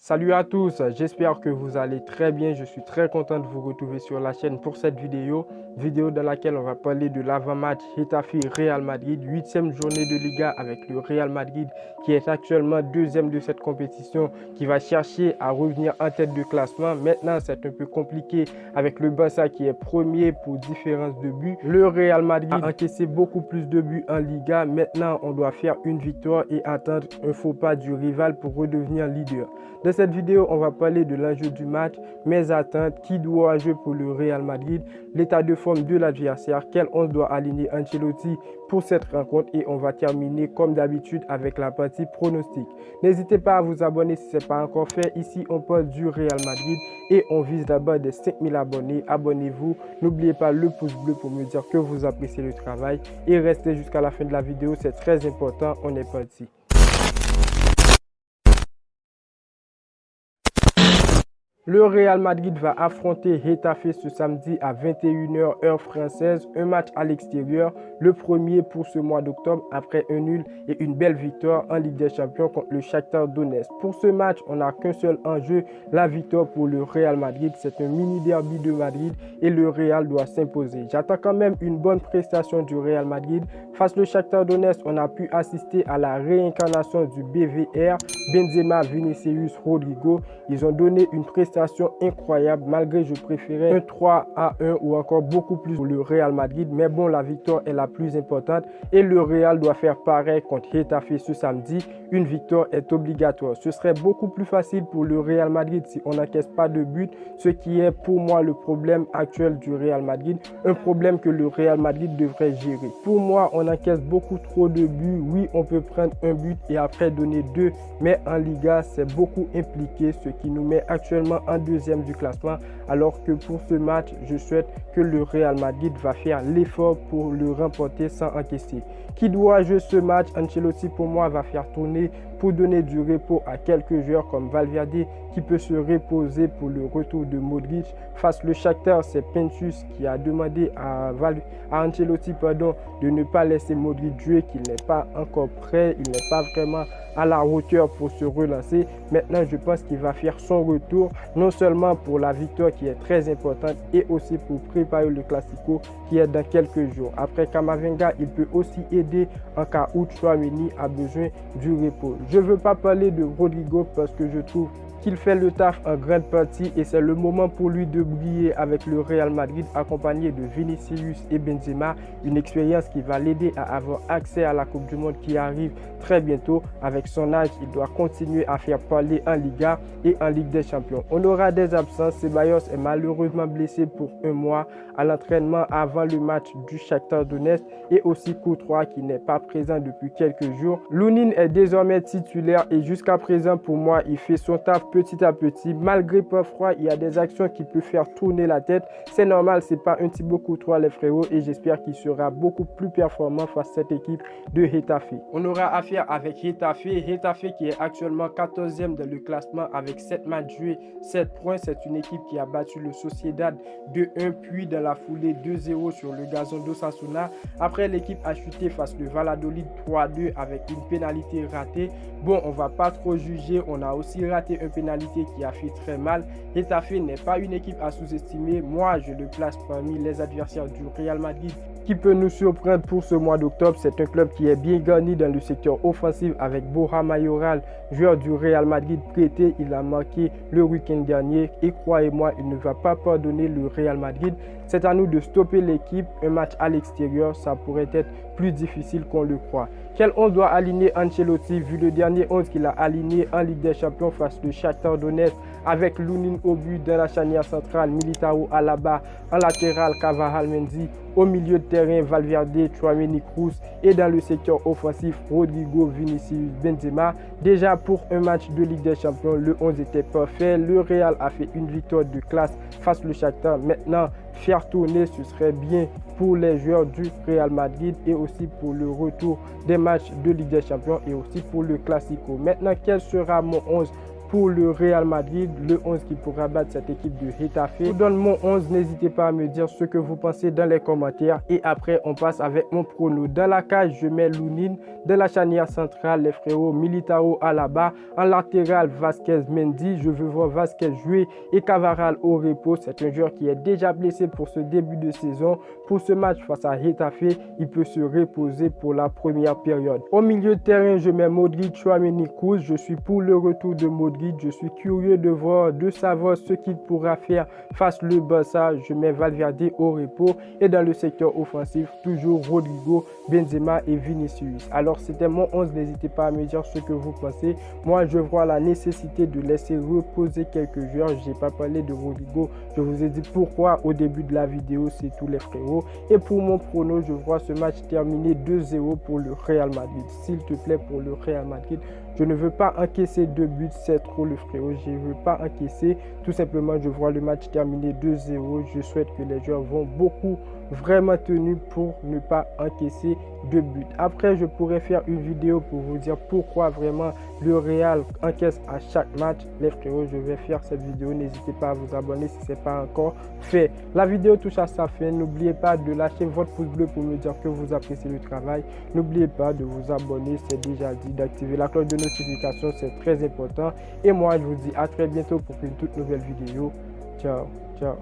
Salut à tous, j'espère que vous allez très bien. Je suis très content de vous retrouver sur la chaîne pour cette vidéo dans laquelle on va parler de l'avant-match Getafe-Real Madrid, 8e journée de Liga avec le Real Madrid qui est actuellement deuxième de cette compétition, qui va chercher à revenir en tête de classement. Maintenant, c'est un peu compliqué avec le Barça qui est premier pour différence de buts. Le Real Madrid a encaissé beaucoup plus de buts en Liga. Maintenant, on doit faire une victoire et attendre un faux pas du rival pour redevenir leader. Dans cette vidéo, on va parler de l'enjeu du match, mes attentes, qui doit jouer pour le Real Madrid, l'état de forme de l'adversaire, quel 11 doit aligner Ancelotti pour cette rencontre et on va terminer comme d'habitude avec la partie pronostic. N'hésitez pas à vous abonner si ce n'est pas encore fait. Ici, on parle du Real Madrid et on vise d'abord des 5000 abonnés. Abonnez-vous, n'oubliez pas le pouce bleu pour me dire que vous appréciez le travail et restez jusqu'à la fin de la vidéo, c'est très important. On est parti. Le Real Madrid va affronter Getafe ce samedi à 21h heure française, un match à l'extérieur, le premier pour ce mois d'octobre après un nul et une belle victoire en Ligue des Champions contre le Shakhtar Donetsk. Pour ce match, on n'a qu'un seul enjeu, la victoire pour le Real Madrid. C'est un mini derby de Madrid et le Real doit s'imposer. J'attends quand même une bonne prestation du Real Madrid. Face au Shakhtar Donetsk, on a pu assister à la réincarnation du BVR, Benzema, Vinicius, Rodrigo. Ils ont donné une prestation incroyable, malgré je préférais un 3-1 ou encore beaucoup plus pour le Real Madrid, mais bon, la victoire est la plus importante et le Real doit faire pareil contre Getafe ce samedi. Une victoire est obligatoire. Ce serait beaucoup plus facile pour le Real Madrid si on n'encaisse pas de but, ce qui est pour moi le problème actuel du Real Madrid, un problème que le Real Madrid devrait gérer. Pour moi, on encaisse beaucoup trop de buts. Oui, on peut prendre un but et après donner deux, mais en Liga, c'est beaucoup impliqué, ce qui nous met actuellement en deuxième du classement, alors que pour ce match, je souhaite que le Real Madrid va faire l'effort pour le remporter sans encaisser. Qui doit jouer ce match? Ancelotti pour moi va faire tourner pour donner du repos à quelques joueurs comme Valverde qui peut se reposer pour le retour de Modric. Face le Shakhtar, c'est Pintus qui a demandé à Ancelotti de ne pas laisser Modric jouer, qu'il n'est pas encore prêt, il n'est pas vraiment à la hauteur pour se relancer. Maintenant, je pense qu'il va faire son retour, non seulement pour la victoire qui est très importante et aussi pour préparer le Classico qui est dans quelques jours. Après Camavinga, il peut aussi aider en cas où Tchouaméni a besoin du repos. Je ne veux pas parler de Rodrigo parce que je trouve qu'il fait le taf en grande partie et c'est le moment pour lui de briller avec le Real Madrid accompagné de Vinicius et Benzema, une expérience qui va l'aider à avoir accès à la Coupe du Monde qui arrive très bientôt. Avec son âge, il doit continuer à faire parler en Liga et en Ligue des Champions. On aura des absences. Ceballos est malheureusement blessé pour un mois à l'entraînement avant le match du Shakhtar Donetsk et aussi Courtois qui n'est pas présent depuis quelques jours. Lunin est désormais titulaire et jusqu'à présent pour moi il fait son taf petit à petit. Malgré parfois il y a des actions qui peuvent faire tourner la tête. C'est normal, c'est pas un Thibaut Courtois les frérots et j'espère qu'il sera beaucoup plus performant face à cette équipe de Getafe. On aura affaire avec Getafe qui est actuellement 14e dans le classement avec 7 matchs joués, 7 points. C'est une équipe qui a battu le Sociedad 2-1 puis dans la foulée 2-0 sur le gazon d'Osasuna. Après, l'équipe a chuté face au Valladolid 3-2 avec une pénalité ratée. Bon, on va pas trop juger, on a aussi raté un pénalité qui a fait très mal. Getafe n'est pas une équipe à sous-estimer. Moi, je le place parmi les adversaires du Real Madrid qui peut nous surprendre pour ce mois d'octobre. C'est un club qui est bien garni dans le secteur offensif avec Borja Mayoral, joueur du Real Madrid prêté. Il a marqué le week-end dernier et croyez-moi, il ne va pas pardonner le Real Madrid. C'est à nous de stopper l'équipe. Un match à l'extérieur, ça pourrait être plus difficile qu'on le croit. Quel 11 doit aligner Ancelotti vu le dernier 11 qu'il a aligné en Ligue des Champions face au Shakhtar Donetsk avec Lunin au but dans la charnière centrale, Militao Alaba en latéral, Carvajal Mendy au milieu de terrain, Valverde, Tchouaméni, Kroos et dans le secteur offensif, Rodrigo, Vinicius, Benzema. Déjà pour un match de Ligue des Champions, le 11 était parfait. Le Real a fait une victoire de classe face au Shakhtar. Maintenant, faire tourner, ce serait bien pour les joueurs du Real Madrid et aussi pour le retour des matchs de Ligue des Champions et aussi pour le Classico. Maintenant, quel sera mon 11 pour le Real Madrid, le 11 qui pourra battre cette équipe de Getafe. Je vous donne mon 11, n'hésitez pas à me dire ce que vous pensez dans les commentaires et après on passe avec mon prono. Dans la cage, je mets Lunin, dans la charnière centrale, les frérots Militao Alaba, en latéral Vasquez Mendy, je veux voir Vasquez jouer et Cavaral au repos, c'est un joueur qui est déjà blessé pour ce début de saison. Pour ce match face à Getafe, il peut se reposer pour la première période. Au milieu de terrain, je mets Modric, Tchouaméni, Kroos. Je suis pour le retour de Modric. Je suis curieux de savoir ce qu'il pourra faire face le Barça. Je mets Valverde au repos. Et dans le secteur offensif, toujours Rodrigo, Benzema et Vinicius. Alors, c'était mon 11. N'hésitez pas à me dire ce que vous pensez. Moi, je vois la nécessité de laisser reposer quelques joueurs. Je n'ai pas parlé de Rodrigo. Je vous ai dit pourquoi au début de la vidéo, c'est tous les frérots. Et pour mon prono, je vois ce match terminer 2-0 pour le Real Madrid. S'il te plaît, pour le Real Madrid, je ne veux pas encaisser 2 buts, c'est trop le frérot. Je ne veux pas encaisser. Tout simplement, je vois le match terminer 2-0. Je souhaite que les joueurs vont beaucoup vraiment tenus pour ne pas encaisser 2 buts. Après, je pourrais faire une vidéo pour vous dire pourquoi vraiment le Real encaisse à chaque match. Les frérots, je vais faire cette vidéo. N'hésitez pas à vous abonner si ce n'est pas encore fait. La vidéo touche à sa fin. N'oubliez pas de lâcher votre pouce bleu pour me dire que vous appréciez le travail. N'oubliez pas de vous abonner, c'est déjà dit, d'activer la cloche de notification, c'est très important. Et moi, je vous dis à très bientôt pour une toute nouvelle vidéo. Ciao, ciao.